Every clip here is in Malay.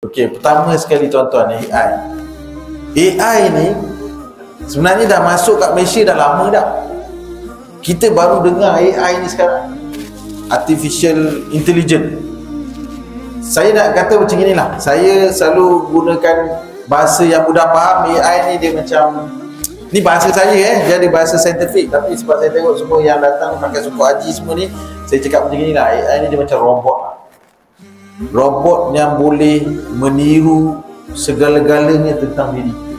Okey, pertama sekali tuan-tuan, AI. AI ni sebenarnya dah masuk kat Malaysia dah lama dah. Kita baru dengar AI ni sekarang. Artificial Intelligence. Saya nak kata macam inilah. Saya selalu gunakan bahasa yang mudah faham. AI ni dia macam, ni bahasa saya dia ada bahasa saintifik, tapi sebab saya tengok semua yang datang pakai suku haji semua ni, saya cakap macam inilah. AI ni dia macam robot lah. Robot yang boleh meniru segala-galanya tentang diri kita.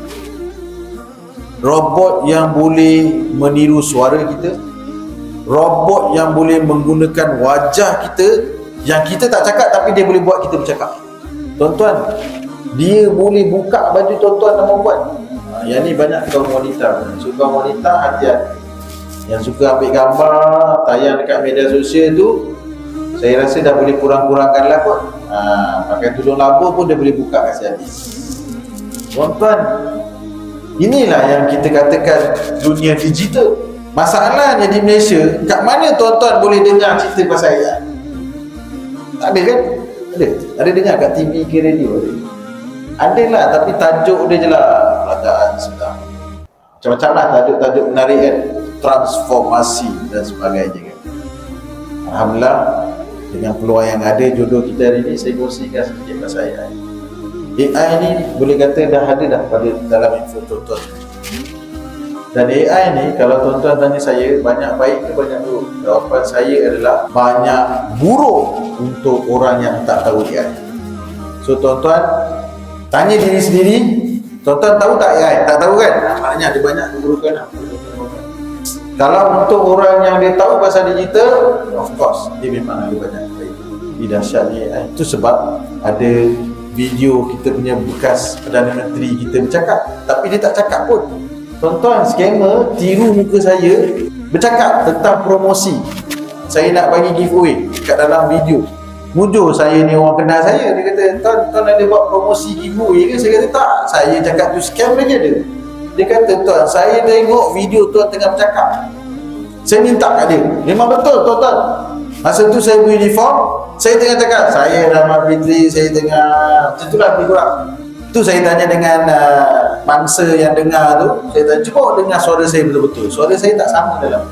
Robot yang boleh meniru suara kita. Robot yang boleh menggunakan wajah kita, yang kita tak cakap tapi dia boleh buat kita bercakap. Tuan-tuan, dia boleh buka baju tuan-tuan dan puan-puan. Yang ni banyak kaum wanita. Suka wanita hati-hati. Yang suka ambil gambar tayang dekat media sosial tu, saya rasa dah boleh kurang-kurangkan lah kot. Pakai tudung labuh pun dia boleh buka kasi habis. Tuan-tuan, inilah yang kita katakan dunia digital. Masalahnya di Malaysia, kat mana tuan-tuan boleh dengar cerita pasal AI? Tak ada kan? Ada dengar kat TV ke radio? Ada lah, tapi tajuk dia je lah pelajaran sedang. Macam-macam lah tajuk-tajuk menarik kan, transformasi dan sebagainya kan. Alhamdulillah, dengan peluang yang ada, jodoh kita hari ni, saya kongsikan sedikit pasal AI. AI ni boleh kata dah ada dah pada dalam info tuan-tuan. Dan AI ni, kalau tuan-tuan tanya saya, banyak baik ke banyak buruk? Jawapan saya adalah banyak buruk untuk orang yang tak tahu AI. So tuan-tuan, tanya diri sendiri, tuan-tuan tahu tak AI? Tak tahu kan? Maknanya ada banyak keburukan. Kalau untuk orang yang dia tahu pasal digital, of course, dia memang ada banyak baik. Ini dahsyatnya AI. Itu sebab ada video kita punya bekas Perdana Menteri kita bercakap, tapi dia tak cakap pun. Tuan-tuan, scammer tiru muka saya bercakap tentang promosi. Saya nak bagi giveaway kat dalam video. Mujur saya ni orang kenal saya. Dia kata, tuan ada buat promosi giveaway ke? Saya kata, tak. Saya cakap tu scam lagi ada. Dia kata, tuan, saya tengok video tuan tengah bercakap. Saya minta kat dia. Memang betul, tuan-tuan. Masa tu saya beri di form, saya tengah cakap, saya Rahmat Fitri, saya tengah, macam itulah lebih kurang. Tu saya tanya dengan mangsa yang dengar tu, saya tanya, cuba dengar suara saya betul-betul. Suara saya tak sama dalam.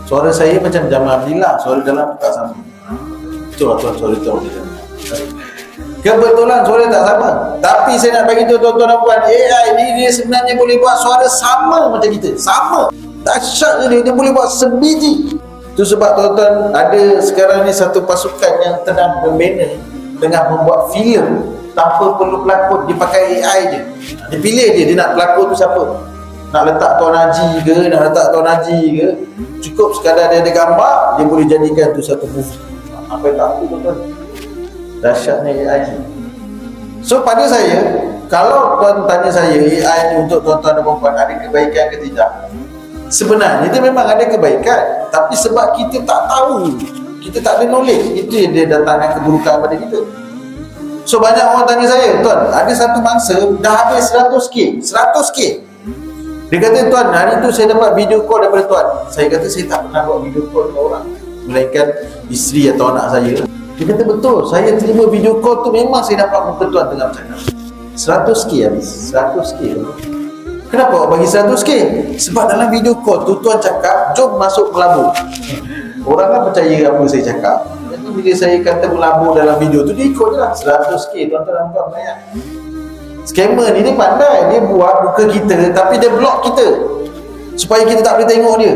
Suara saya macam Jamal Abdillah, suara dalam tak sama. Betul lah tuan, suara tu macam dalam. Kebetulan suara tak sama. Tapi saya nak bagi tahu tuan-tuan dan puan, AI ni dia sebenarnya boleh buat suara sama macam kita. Sama. Dahsyatnya dia boleh buat sebiji. Itu sebab tuan-tuan, ada sekarang ni satu pasukan yang tengah membina, tengah membuat filem tanpa perlu pelakon, dia pakai AI je. Dia pilih dia nak pelakon tu siapa. Nak letak Tuan Haji ke, nak letak Tuan Haji ke, cukup sekadar dia ada gambar, dia boleh jadikan tu satu movie. Apa yang tak tahu tuan-tuan, dahsyatnya AI. So pada saya, kalau tuan tanya saya AI ni untuk tuan-tuan dan puan-puan ada kebaikan ke tidak, sebenarnya dia memang ada kebaikan, tapi sebab kita tak tahu, kita tak ada knowledge, itu yang dia datangkan keburukan pada kita. So banyak orang tanya saya, tuan, ada satu mangsa dah habis 100k. Dia kata, tuan, hari tu saya dapat video call daripada tuan. Saya kata, saya tak pernah buat video call dengan orang, melainkan isteri atau anak saya. Dia kata, betul, saya terima video call tu memang saya dapat muka tuan tengah bercakap. 100k habis, 100k. Kenapa awak bagi 100k? Sebab dalam video call tu tuan cakap, jom masuk melabur. Orang kan percaya apa saya cakap. Jadi bila saya kata melabur dalam video tu, dia ikut je lah. 100k tuan-tuan dan puan bayar. Scammer ni dia pandai. Dia buat muka kita, tapi dia block kita supaya kita tak boleh tengok dia.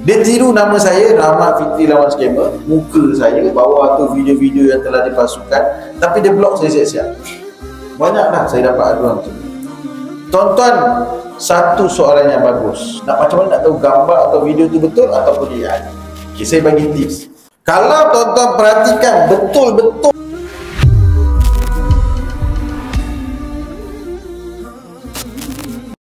Dia tiru nama saya, Rahmat Fitri lawan scammer. Muka saya, bawah tu video-video yang telah dipasukan, tapi dia block saya siap-siap. Banyaklah saya dapat aduan macam tu. Tuan-tuan, satu soalan yang bagus. Macam mana nak tahu gambar atau video tu betul ataupun AI? Okay, saya bagi tips. Kalau tuan-tuan perhatikan betul-betul